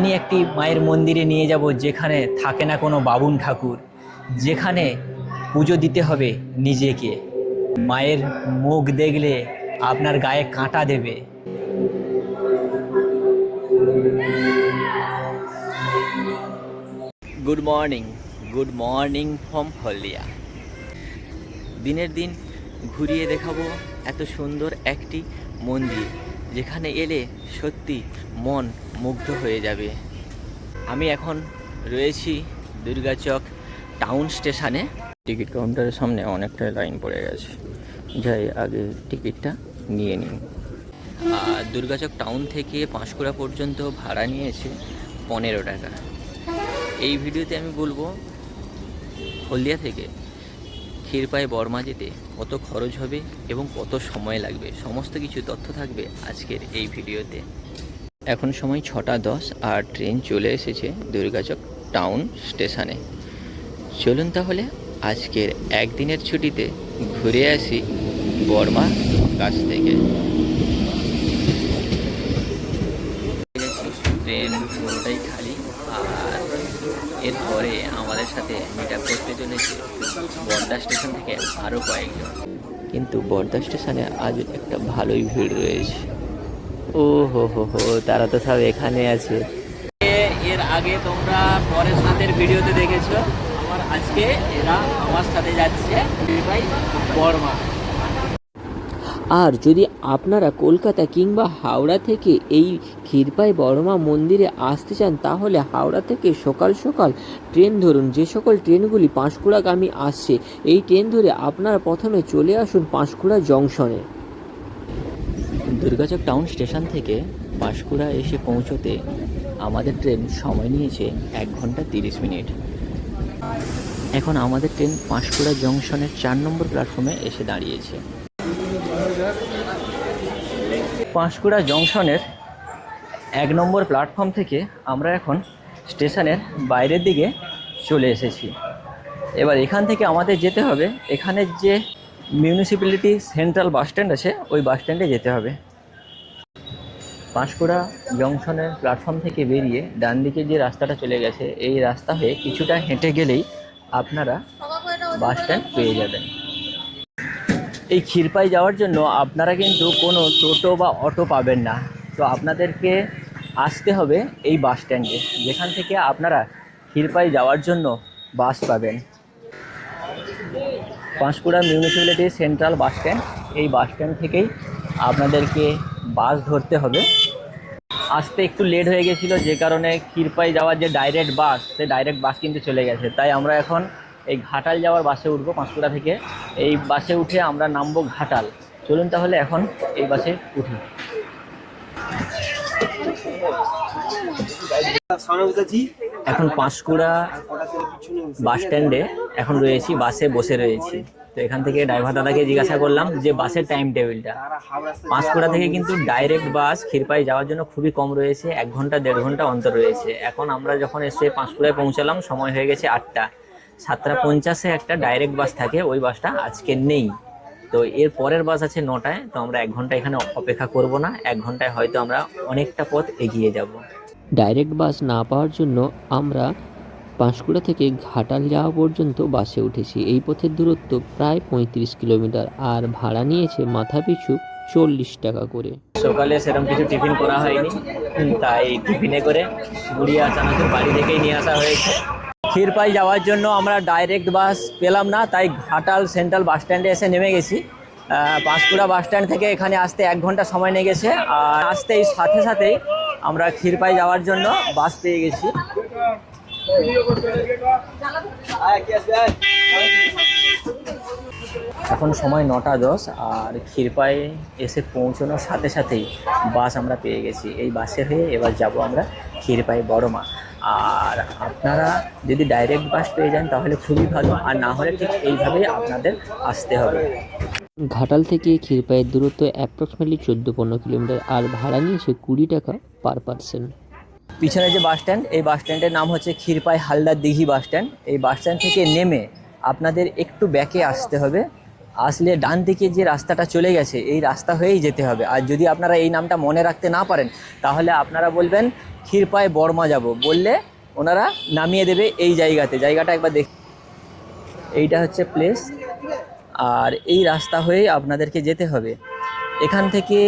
এমনই একটি মায়ের মন্দিরে নিয়ে যাব যেখানে থাকে না কোনো বাবুন ঠাকুর, যেখানে পুজো দিতে হবে নিজেকে। মায়ের মুখ দেখলে আপনার গায়ে কাঁটা দেবে। গুড মর্নিং ফ্রম হলদিয়া। দিনের দিন ঘুরিয়ে দেখাবো এত সুন্দর একটি মন্দির, যেখানে এলে সত্যি মন মুগ্ধ হয়ে যাবে। আমি এখন রয়েছি দুর্গাচক টাউন স্টেশনে। টিকিট কাউন্টারের সামনে অনেকটা লাইন পড়ে গেছে, যাই আগে টিকিটটা নিয়ে নিই। দুর্গাচক টাউন থেকে পাঁশকুড়া পর্যন্ত ভাড়া নিয়েছে 15 টাকা। এই ভিডিওতে আমি বলবো হলদিয়া থেকে ক্ষীরপাই বর্মা যেতে কত খরচ হবে এবং কত সময় লাগবে, সমস্ত কিছু তথ্য থাকবে আজকের এই ভিডিওতে। এখন সময় 6:10 আর ট্রেন চলে এসেছে দুর্গাচক টাউন স্টেশনে। চলুন তাহলে আজকের একদিনের ছুটিতে ঘুরে আসি বর্মা কাছ থেকে। ট্রেন পুরোটাই খালি, আর এরপরে আমাদের সাথে মিট আপ করতে চলেছে বর্ধা স্টেশন থেকে আরও কয়েকজন। কিন্তু বর্ধা স্টেশনে আজ একটা ভালোই ভিড় রয়েছে। ও হো হো হো, তারা তো সব এখানে আছে। এর আগে তোমরা পরের সাথের ভিডিওতে দেখেছো, আমার আজকে এরা আমার সাথে যাচ্ছে ক্ষীরপাই বর্মা। আর যদি আপনারা কলকাতা কিংবা হাওড়া থেকে এই ক্ষীরপাই বর্মা মন্দিরে আসতে চান, তাহলে হাওড়া থেকে সকাল সকাল ট্রেন ধরুন। যে সকল ট্রেনগুলি পাঁশকুড়াগামী আসছে, এই ট্রেন ধরে আপনারা প্রথমে চলে আসুন পাঁশকুড়া জংশনে। দুর্গাচক টাউন স্টেশন থেকে পাঁশকুড়া এসে পৌঁছতে আমাদের ট্রেন সময় নিয়েছে 1 ঘন্টা 30 মিনিট। এখন আমাদের ট্রেন পাঁশকুড়া জংশনের 4 নম্বর প্ল্যাটফর্মে এসে দাঁড়িয়েছে। পাঁশকুড়া জংশনের 1 নম্বর প্ল্যাটফর্ম থেকে আমরা এখন স্টেশনের বাইরের দিকে চলে এসেছি। এবার এখান থেকে আমাদের যেতে হবে, এখানের যে মিউনিসিপ্যালিটি সেন্ট্রাল বাস স্ট্যান্ড আছে, ওই বাস স্ট্যান্ডে যেতে হবে। পাঁশকুড়া জংশনের প্ল্যাটফর্ম থেকে বেরিয়ে ডান দিকে যে রাস্তাটা চলে গেছে, এই রাস্তা হয়ে কিছুটা হেঁটে গেলেই আপনারা বাস স্ট্যান্ড পেয়ে যাবেন। এই ক্ষীরপাই যাওয়ার জন্য আপনারা কিন্তু কোনো টোটো বা অটো পাবেন না, তো আপনাদেরকে আসতে হবে এই বাস স্ট্যান্ডে, যেখান থেকে আপনারা ক্ষীরপাই যাওয়ার জন্য বাস পাবেন। Panskura municipality central bus stand, এই বাস স্ট্যান্ড থেকেই আপনাদেরকে বাস ধরতে হবে। আসতে একটু লেট হয়ে গেছিলো, যে কারণে ক্ষীরপাই যাওয়ার যে ডাইরেক্ট বাস, সে ডাইরেক্ট বাস কিন্তু চলে গেছে, তাই আমরা এখন এই ঘাটাল যাওয়ার বাসে উঠবো পাঁশকুড়া থেকে। এই বাসে উঠে আমরা নামবো ঘাটাল। চলুন তাহলে এখন এই বাসে উঠি। এখন পাঁশকুড়া বাস স্ট্যান্ডে এখন রয়েছি, বাসে বসে রয়েছি। তো এখান থেকে ড্রাইভার দাদাকে জিজ্ঞাসা করলাম যে বাসের টাইম টেবিলটা। পাঁশকুড়া থেকে কিন্তু ডাইরেক্ট বাস ক্ষীরপাই যাওয়ার জন্য খুবই কম রয়েছে, 1 ঘন্টা 1.5 ঘন্টা অন্তর রয়েছে। এখন আমরা যখন এসে পাঁশকুড়ায় পৌঁছালাম, সময় হয়ে গেছে 8টা। 7:50 একটা ডাইরেক্ট বাস থাকে, ওই বাসটা আজকে নেই। তো এর পরের বাস আছে 9টায়। তো আমরা 1 ঘন্টা এখানে অপেক্ষা করব না, 1 ঘন্টায় হয়তো আমরা অনেকটা পথ এগিয়ে যাব। ডাইরেক্ট বাস না পাওয়ার জন্য আমরা পাঁশকুড়া থেকে ঘাটাল যাওয়া পর্যন্ত বাসে উঠেছি। এই পথের দূরত্ব প্রায় 35 কিলোমিটার, আর ভাড়া নিয়েছে মাথাপিছু 40 টাকা করে। সকালে সেরকম কিছু টিফিন করা হয়নি, তাই টিফিনে করে গুড়িয়া চানাচুর বাড়ি থেকেই নিয়ে আসা হয়েছে। ক্ষীরপাই যাওয়ার জন্য আমরা ডাইরেক্ট বাস পেলাম না, তাই ঘাটাল সেন্ট্রাল বাস স্ট্যান্ডে এসে নেমে গেছি। পাঁশকুড়া বাস স্ট্যান্ড থেকে এখানে আসতে 1 ঘন্টা সময় নিয়ে গেছে, আর আসতেই সাথে সাথেই আমরা ক্ষীরপাই যাওয়ার জন্য বাস পেয়ে গেছি। এখন সময় 9:10, আর ক্ষীরপাই এসে পৌঁছানোর সাথে সাথেই বাস আমরা পেয়ে গেছি। এই বাসে হয়ে এবার যাব আমরা ক্ষীরপাই বর্মা। আর আপনারা যদি ডাইরেক্ট বাস পেয়ে যান তাহলে খুবই ভালো, আর না হলে ঠিক এইভাবেই আপনাদের আসতে হবে। ঘাটাল থেকে ক্ষীরপাইয়ের দূরত্ব অ্যাপ্রক্সিমেটলি 14-15 কিলোমিটার, আর ভাড়া নিয়েছে 20 টাকা পার পার্সন। পিছনে যে বাস স্ট্যান্ড, এই বাস স্ট্যান্ডের নাম হচ্ছে ক্ষীরপাই হালদার দিঘি বাস স্ট্যান্ড। এই বাস স্ট্যান্ড থেকে নেমে আপনাদের একটু ব্যাকে আসতে হবে, আসলে ডান দিকে যে রাস্তাটা চলে গেছে এই রাস্তা হয়েই যেতে হবে। আর যদি আপনারা এই নামটা মনে রাখতে না পারেন তাহলে আপনারা বলবেন ক্ষীরপাই বর্মা যাব, বললে ওনারা নামিয়ে দেবে এই জায়গাটা একবার দেখ। এইটা হচ্ছে প্লেস, আর এই রাস্তা হয়েই আপনাদেরকে যেতে হবে। এখান থেকে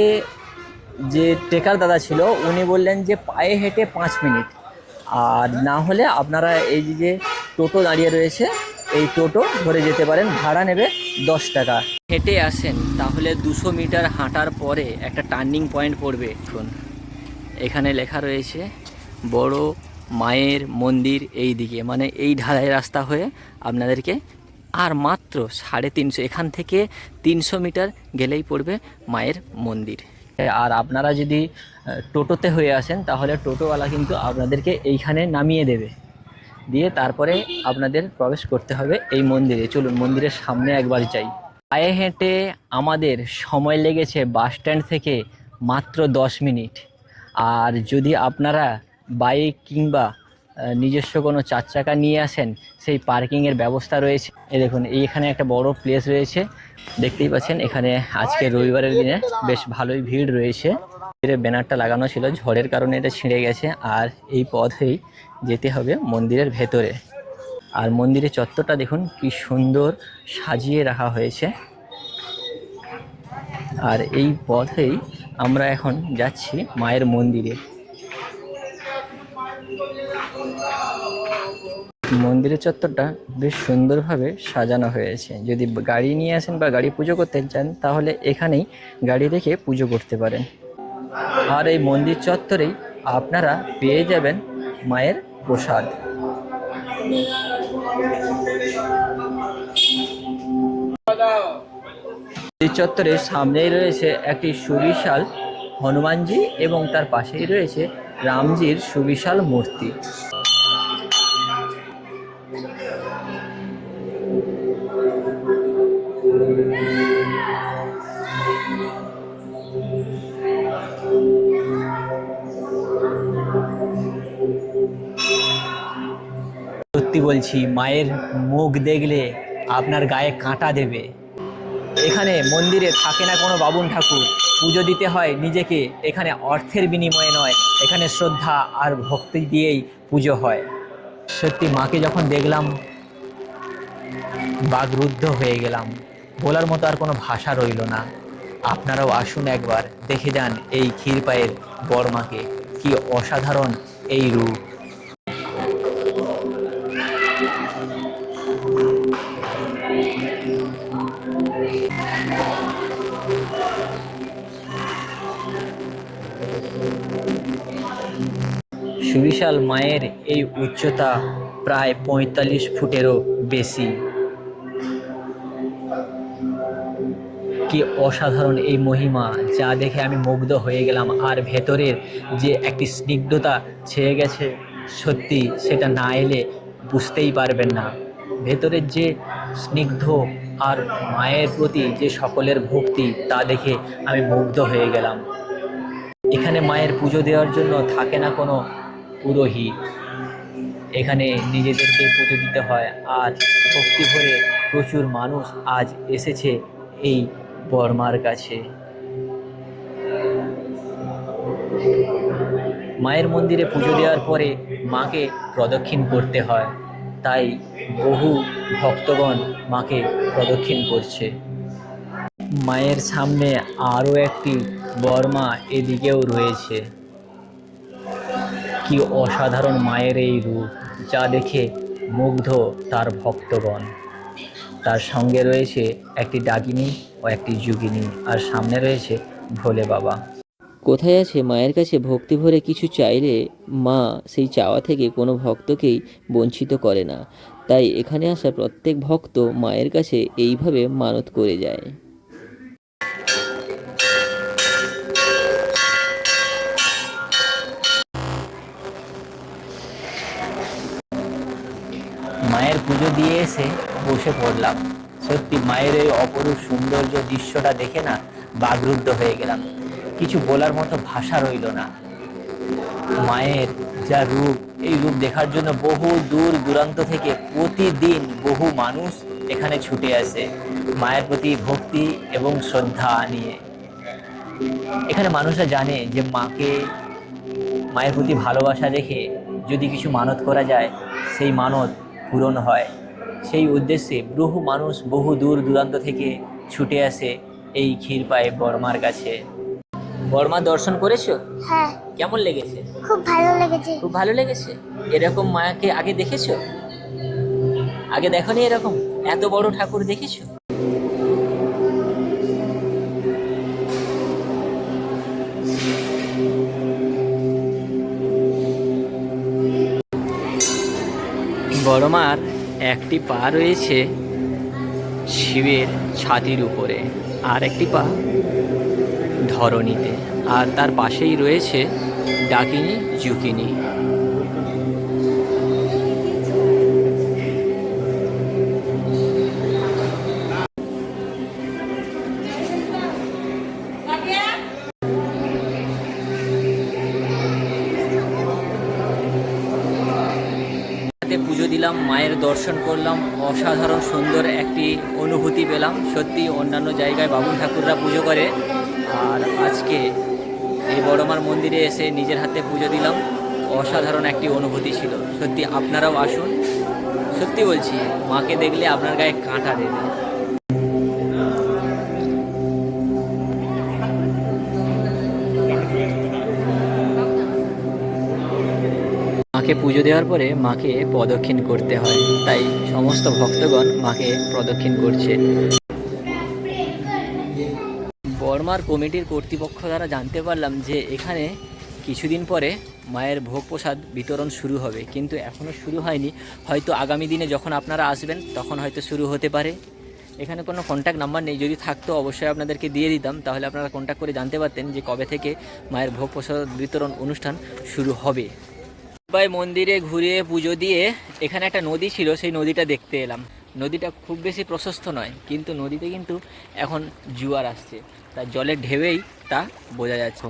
যে ট্রেকার দাদা ছিল উনি বললেন যে পায়ে হেঁটে 5 মিনিট, আর না হলে আপনারা এই যে টোটো দাঁড়িয়ে রয়েছে এই টোটো ধরে যেতে পারেন, ভাড়া নেবে 10 টাকা। হেঁটে আসেন তাহলে 200 মিটার হাঁটার পরে একটা টার্নিং পয়েন্ট পড়বে। এখন এখানে লেখা রয়েছে বড় মায়ের মন্দির, এই দিকে মানে এই ঢালাই রাস্তা হয়ে আপনাদেরকে আর মাত্র 350, এখান থেকে 300 মিটার গেলেই পড়বে মায়ের মন্দির। আর আপনারা যদি টোটোতে হয়ে আসেন তাহলে টোটোওয়ালা কিন্তু আপনাদেরকে এইখানে নামিয়ে দেবে, দিয়ে তারপরে আপনাদের প্রবেশ করতে হবে এই মন্দিরে। চলুন মন্দিরের সামনে একবার যাই। পায়ে হেঁটে আমাদের সময় লেগেছে বাস স্ট্যান্ড থেকে মাত্র 10 মিনিট। আর যদি আপনারা বাইক কিংবা নিজস্ব কোনো 4 চাকা নিয়ে আসেন সেই পার্কিংয়ের ব্যবস্থা রয়েছে। এই দেখুন এইখানে একটা বড় প্লেস রয়েছে, দেখতেই পাচ্ছেন। এখানে আজকে রবিবারের দিনে বেশ ভালোই ভিড় রয়েছে। ব্যানারটা লাগানো ছিল, ঝড়ের কারণে এটা ছিঁড়ে গেছে। আর এই পথেই যেতে হবে মন্দিরের ভেতরে। আর মন্দিরের চত্বরটা দেখুন কি সুন্দর সাজিয়ে রাখা হয়েছে। আর এই পথেই আমরা এখন যাচ্ছি মায়ের মন্দিরে। মন্দিরের চত্বরটা বেশ সুন্দরভাবে সাজানো হয়েছে। যদি গাড়ি নিয়ে আসেন বা গাড়ি পুজো করতে চান তাহলে এখানেই গাড়ি রেখে পুজো করতে পারেন। আর এই মন্দির চত্বরেই আপনারা পেয়ে যাবেন মায়ের প্রসাদ। মন্দির চত্বরের সামনেই রয়েছে একটি সুবিশাল হনুমানজি এবং তার পাশেই রয়েছে রামজির সুবিশাল মূর্তি। সত্যি বলছি, মায়ের মুখ দেখলে আপনার গায়ে কাঁটা দেবে। এখানে মন্দিরে থাকে না কোনো বাবুন ঠাকুর, পুজো দিতে হয় নিজেকে। এখানে অর্থের বিনিময়ে নয়, এখানে শ্রদ্ধা আর ভক্তি দিয়েই পুজো হয়। সত্যি মাকে যখন দেখলাম বাগরুদ্ধ হয়ে গেলাম, বলার মতো আর কোনো ভাষা রইল না। আপনারাও আসুন একবার দেখে যান এই ক্ষীরপাইয়ের বড়মাকে, কি অসাধারণ এই রূপ। সুবিশাল মায়ের এই উচ্চতা প্রায় 45 ফুটেরও বেশি। কি অসাধারণ এই মহিমা, যা দেখে আমি মুগ্ধ হয়ে গেলাম। আর ভেতরের যে একটি স্নিগ্ধতা ছেয়ে গেছে, সত্যি সেটা না এলে বুঝতেই পারবেন না। ভেতরের যে স্নিগ্ধ আর মায়ের প্রতি যে সকলের ভক্তি, তা দেখে আমি মুগ্ধ হয়ে গেলাম। এখানে মায়ের পুজো দেওয়ার জন্য থাকে না কোনো পুরোহিত, এখানে নিজেদেরকে পুজো দিতে হয়। আর ভক্তি ভরে প্রচুর মানুষ আজ এসেছে এই বড়মার কাছে। মায়ের মন্দিরে পুজো দেওয়ার পরে মাকে প্রদক্ষিণ করতে হয়, তাই বহু ভক্তগণ মাকে প্রদক্ষিণ করছে। মায়ের সামনে আরও একটি বড়মা এদিকেও রয়েছে। কি অসাধারণ মায়ের এই রূপ, যা দেখে মুগ্ধ তার ভক্তগণ। তার সঙ্গে রয়েছে একটি ডাকিনী ও একটি যোগিনী, আর সামনে রয়েছে ভোলে বাবা। কোথায় আছে মায়ের কাছে ভক্তি ভরে কিছু চাইলে মা সেই চাওয়া থেকে কোনো ভক্তকেই বঞ্চিত করে না। তাই এখানে আসা প্রত্যেক ভক্ত মায়ের কাছে এইভাবে মানত করে যায়। মায়ের পুজো দিয়ে এসে বসে পড়লাম। সত্যি মায়ের এই অপরূপ সৌন্দর্য দৃশ্যটা দেখে না বাগরুদ্ধ হয়ে গেলাম। কিছু বলার মতো ভাষা রইল না। মায়ের যা রূপ, এই রূপ দেখার জন্য বহু দূর দূরান্ত থেকে প্রতিদিন বহু মানুষ এখানে ছুটে আসে। মায়ের প্রতি ভক্তি এবং শ্রদ্ধা নিয়ে। এখানে মানুষরা জানে যে মায়ের প্রতি ভালোবাসা রেখে যদি কিছু মানত করা যায় সেই মানত পূরণ হয়। সেই উদ্দেশ্যে বহু মানুষ বহু দূর দূরান্ত থেকে ছুটে আসে এই ক্ষীরপাই বড়মার কাছে। বড়মা দর্শন করেছো? হ্যাঁ, কেমন লেগেছে? খুব ভালো লেগেছে। খুব ভালো লেগেছে। এরকম মাকে আগে দেখেছো? আগে দেখোনি এরকম এত বড় ঠাকুর দেখেছো? বড়মার একটি পা রয়েছে শিবের ছাতির উপরে, আর একটি পা ধরণীতে, আর তার পাশেই রয়েছে ডাকিনী জুকিনী। পুজো দিলাম, মায়ের দর্শন করলাম, অসাধারণ সুন্দর একটি অনুভূতি পেলাম। সত্যি অন্যান্য জায়গায় বামুন ঠাকুররা পুজো করে, আর আজকে এই বড়মার মন্দিরে এসে নিজের হাতে পুজো দিলাম, অসাধারণ একটি অনুভূতি ছিল। সত্যি আপনারাও আসুন, সত্যি বলছি মাকে দেখলে আপনার গায়ে কাঁটা দেবে। মাকে পুজো দেওয়ার পরে মাকে প্রদক্ষিণ করতে হয়, তাই সমস্ত ভক্তগণ মাকে প্রদক্ষিণ করছে। বড়মার কমিটির কর্তৃপক্ষ দ্বারা জানতে পারলাম যে এখানে কিছুদিন পরে মায়ের ভোগ প্রসাদ বিতরণ শুরু হবে, কিন্তু এখনও শুরু হয়নি। হয়তো আগামী দিনে যখন আপনারা আসবেন তখন হয়তো শুরু হতে পারে। এখানে কোনো কন্ট্যাক্ট নাম্বার নেই, যদি থাকতো অবশ্যই আপনাদেরকে দিয়ে দিতাম, তাহলে আপনারা কন্ট্যাক্ট করে জানতে পারতেন যে কবে থেকে মায়ের ভোগ প্রসাদ বিতরণ অনুষ্ঠান শুরু হবে। ভাই মন্দিরে ঘুরে পুজো দিয়ে এখানে একটা নদী ছিল, সেই নদীটা দেখতে এলাম। নদীটা খুব বেশি প্রশস্ত নয়, কিন্তু নদীতে কিন্তু এখন জোয়ার আসছে, তার জলের ঢেউয়েই তা বোঝা যাচ্ছে।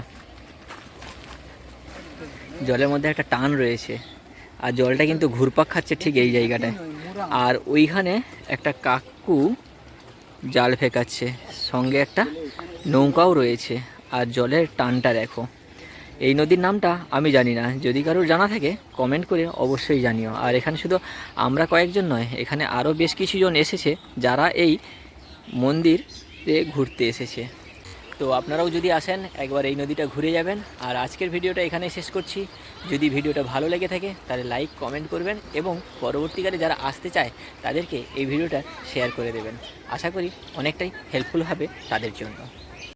জলের মধ্যে একটা টান রয়েছে, আর জলটা কিন্তু ঘুরপাক খাচ্ছে ঠিক এই জায়গাটায়। আর ওইখানে একটা কাকু জাল ফেকাচ্ছে, সঙ্গে একটা নৌকাও রয়েছে, আর জলের টানটা দেখো। এই নদীর নামটা আমি জানি না, যদি কারোর জানা থাকে কমেন্ট করে অবশ্যই জানিও। আর এখানে শুধু আমরা কয়েকজন নয়, এখানে আরও বেশ কিছুজন এসেছে যারা এই মন্দিরে ঘুরতে এসেছে। তো আপনারাও যদি আসেন একবার এই নদীটা ঘুরে যাবেন। আর আজকের ভিডিওটা এখানে শেষ করছি। যদি ভিডিওটা ভালো লেগে থাকে তাহলে লাইক কমেন্ট করবেন, এবং পরবর্তীকালে যারা আসতে চায় তাদেরকে এই ভিডিওটা শেয়ার করে দেবেন। আশা করি অনেকটাই হেল্পফুল হবে তাদের জন্য।